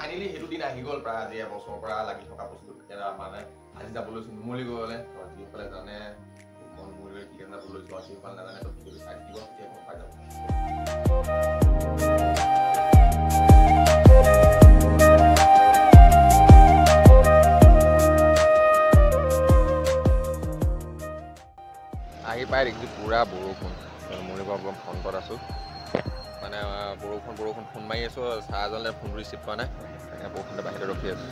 Finally সেইটো দিন আহি গ'ল প্ৰায় আজি এবছৰৰ পৰা লাগি থকা বস্তু মানে আজি যাব লৈছোঁ নুমলী গ'লে যিসকলে জানে নুমলী কি যাব লৈছোঁ আৰু যিসকলে নাজানে তো ভিডিঅ'টো চাই দিব তেতিয়া গম পাই যাব। আহি পাই দেখিছোঁ পুৰা বৰষুণ নুমলী পৰা ফ্ৰণ্টত আছোঁ মানে বৰষুণ ফোন মাৰি আছোঁ ছাৰজনলৈ ফোনটো ৰিচিভ কৰা নাই বৰষুণতে বাহিৰতে ৰখি আছোঁ।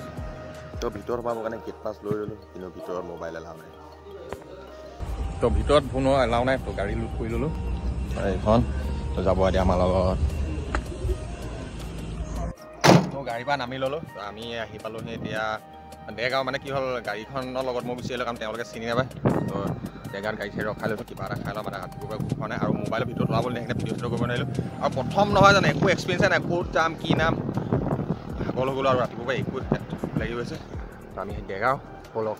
তো ভিতৰত সোমাবৰ কাৰণে গেট পাছ লৈ ল'লোঁ কিন্তু ভিতৰত মোবাইল এলাও নাই। তো ভিতৰত ফোন এলাও নাই তো গাড়ী লুট কৰি ল'লোঁ এইখন তো যাব এতিয়া আমাৰ লগত। তো গাড়ীৰ পৰা নামি ল'লোঁ তো আমি আহি পালোঁহি এতিয়া দেৰগাঁও মানে কি হ'ল গাড়ীখনৰ লগত মই গুচি আহিলোঁ কাৰণ তেওঁলোকে চিনি নাপায়। তো জেগাত গাড়ী চাড়ী ৰখাই লৈছোঁ কিবা এটা খাই লওঁ মানে ৰাতিপুৱাৰ ঘূৰি খোৱা নাই আৰু মোবাইলৰ ভিতৰত ওলাবলৈ সেইখিনি ভিডিঅ' চিডিঅ' কৰিব নোৱাৰিলোঁ আৰু প্ৰথম নহয় জানো একো এক্সপিৰিয়েঞ্চে নাই ক'ত যাম কি নাম ভাগৰ হৈ গ'লোঁ আৰু ৰাতিপুৱাৰ পৰা একো লাগি গৈছে। তো আমি দেৰগাঁও ব'লক।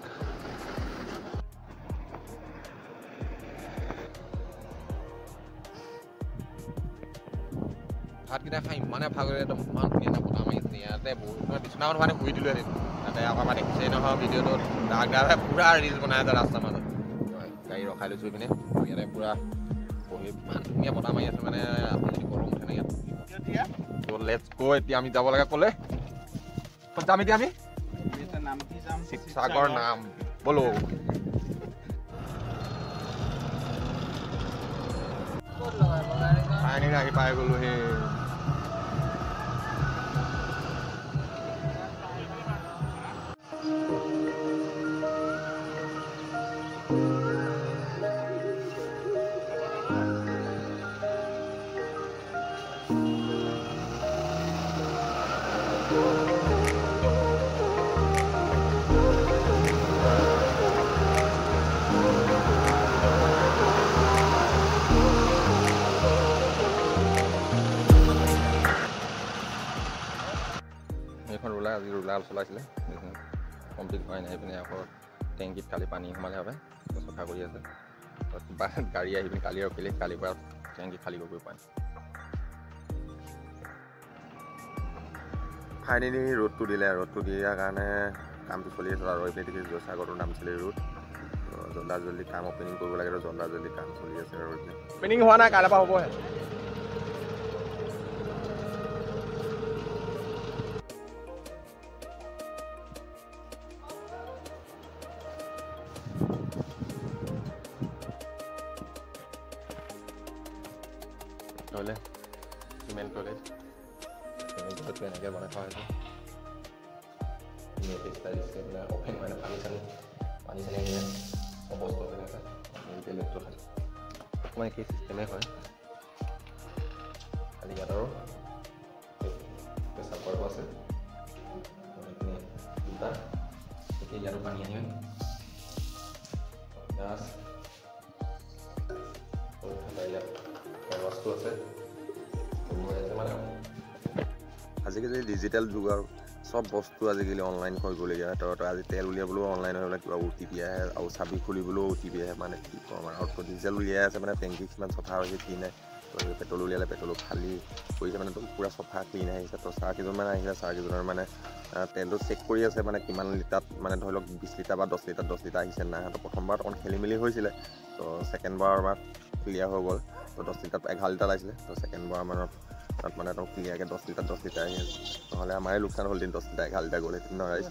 ভাতকেইটা খাই ইমানে ভাগৰ একদম ইমান ধুনীয়া এটা বতাহ মাৰি আছে ইয়াতে বৰষুণৰ বিচনাখন মানে শুই দিলোঁ এদিন তাতে আকৌ আমাৰ দেখিছেই নহয় ভিডিঅ'টোত দাগদাৰে পূৰা ৰিলচ বনাই আছে ৰাস্তাৰ মাজত গাড়ী ৰখাই লৈছোঁ পিনে ইয়াতে পূৰা বহি ইমান ধুনীয়া বতাহ মাৰি আছে মানে আপুনি যদি গৰম উঠে নাই ইয়াত তো লেটছ গো। এতিয়া আমি যাব লাগে ক'লে ক'ত যাম এতিয়া আমি শিৱসাগৰ নাম বলো। ফাইনেলি আহি পাই গ'লোঁ সেই এইখন ৰোলাৰ আজি ৰোলাৰ চলাইছিলে কমপ্লিট হোৱাই নাই পিনে আকৌ টেংকিত কালি পানী সোমালে হবে চফা কৰি আছে কিবা গাড়ী আহি পিনে কালি ৰখিলে কালিৰ পৰা টেংকি খালী কৰিব পাৰে। ফাইনেলি ৰ'দটো দিলে ৰ'দটো দিয়াৰ কাৰণে কামটো চলি আছে আৰু এইপিনে দেখি জয়সাগৰটোৰ নাম চলি ৰোড জল্দা জল্দি কাম অপেনিং কৰিব লাগে আৰু জল্দা জল্দি কাম চলি আছে আৰু অপেনিং হোৱা নাই কাইলৈ পৰা হ'বহে। টয়লেট চিমেণ্ট টয়লেট এনেকৈ বনাই থোৱা হৈছে অপেন মানে পানী চানী অৱস্থা তেনেকৈ টয়লেটটো খালি অকণমান কি চিষ্টেমে হয় খালি ইয়াত আৰু পেচাব কৰিব আছে দুটা এতিয়া ইয়াতো পানী আহিম গাছ বস্তু আছে মানে আজিকালি ডিজিটেল যুগ আৰু চব বস্তু আজিকালি অনলাইন কৰিবলগীয়া হয়। তো আজি তেল উলিয়াবলৈও অনলাইন হৈ পেলাই কিবা OTP আহে আৰু চাবি খুলিবলৈও OTP আহে মানে কি ক'ম আৰু ডিজেল উলিয়াই আছে মানে টেংকি কিমান চফা হৈছে কি নাই তো পেট্ৰল উলিয়ালে পেট্ৰলো খালী কৰিছে মানে পূৰা চফা ক্লিন আহিছে। তো ছাৰ কেইজনমান আহিছে ছাৰ কেইজনৰ মানে তেলটো চেক কৰি আছে মানে কিমান লিটাৰত মানে ধৰি লওক 20 লিটাৰ বা 10 লিটাৰ আহিছে নাই তো প্ৰথমবাৰত অকণ খেলি মেলি হৈছিলে তো ছেকেণ্ডবাৰ ক্লিয়াৰ হৈ গ'ল। তো 10 লিটাৰ 11 লিটাৰ লাগিছিলে তো ছেকেণ্ডবাৰ মানত তাত মানে তো ক্লিয়াৰকৈ 10 লিটাৰ আহি আছে নহ'লে আমাৰে লোকচান হ'ল 10 লিটাৰ 11 লিটাৰ গ'ল সেইটো নহয়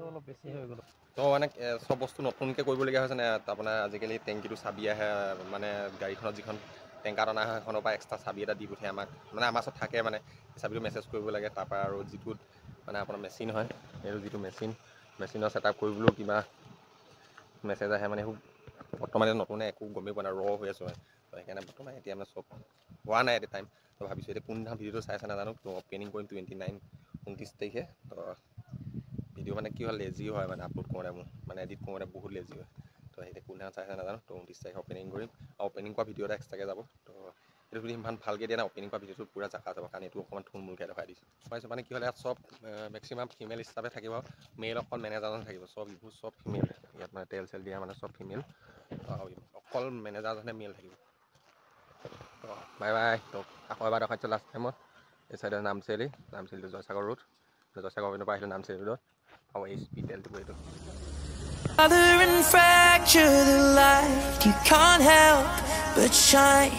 অলপ বেছি হৈ গ'ল। তো মানে চব বস্তু নতুনকৈ কৰিবলগীয়া হৈছে নে আপোনাৰ আজিকালি টেংকিটো চাবি আহে মানে গাড়ীখনত যিখন টেংকাৰ অনা হয় সেইখনৰ পৰা এক্সট্ৰা চাবি এটা দি পঠিয়াই আমাক মানে আমাৰ ওচৰত থাকে মানে চাবিটো মেছেজ কৰিব লাগে তাৰপৰা আৰু যিটোত মানে আপোনাৰ মেচিন হয় সেইটো যিটো মেচিনৰ ছেটআপ কৰিবলৈও কিবা মেছেজ আহে মানে বৰ্তমানে নতুনে একো গমেই পোৱা নাই হৈ আছোঁ তো সেইকাৰণে বৰ্তমান এতিয়া মানে চব হোৱা নাই এট টাইম তো ভাবিছোঁ এতিয়া কোনদিনা ভিডিঅ'টো চাই নাজানো তো অপেনিং কৰিম 29 তাৰিখে তো ভিডিঅ' মানে কি হয় লেজি হয় মানে আপলোড কৰোঁতে মোৰ মানে এডিট কৰোঁতে বহুত লেজি হয় তো এতিয়া কোনদিনা চাই নাজানো তো 29 তাৰিখে অপেনিং কৰিম আৰু অপেনিং কৰা ভিডিঅ' এটা এক্সট্ৰাকৈ যাব তো এইটো যদি ইমান ভালকৈ দিয়া নাই অপেনিং কৰা ভিডিঅ'টো পূৰা জাকা যাব কাৰণ এইটো অকণমান থুলমূলকৈ দেখাই দিছোঁ পাইছোঁ মানে কি হ'লে ইয়াত চব মেক্সিমাম ফিমেল ষ্টাফে থাকিব মেল অকল মেনেজাৰজন থাকিব চব ইবোৰ চব ফিমেল ইয়াত মানে তেল চেল দিয়া মানে চব ফিমেল অকল মেনেজাৰজনে মেল থাকিব। বাই বাই তো আকৌ এবাৰ দেখাইছোঁ লাষ্ট টাইমত এই চাইডে নামচাৰিটো জয়সাগৰ ৰোড যথেষ্ট কমিনৰ পৰা আহিলোঁ নাম চেৰিডত আৰু এই স্পিটেলটো এইটো Other and fracture the light, you can't help but shine.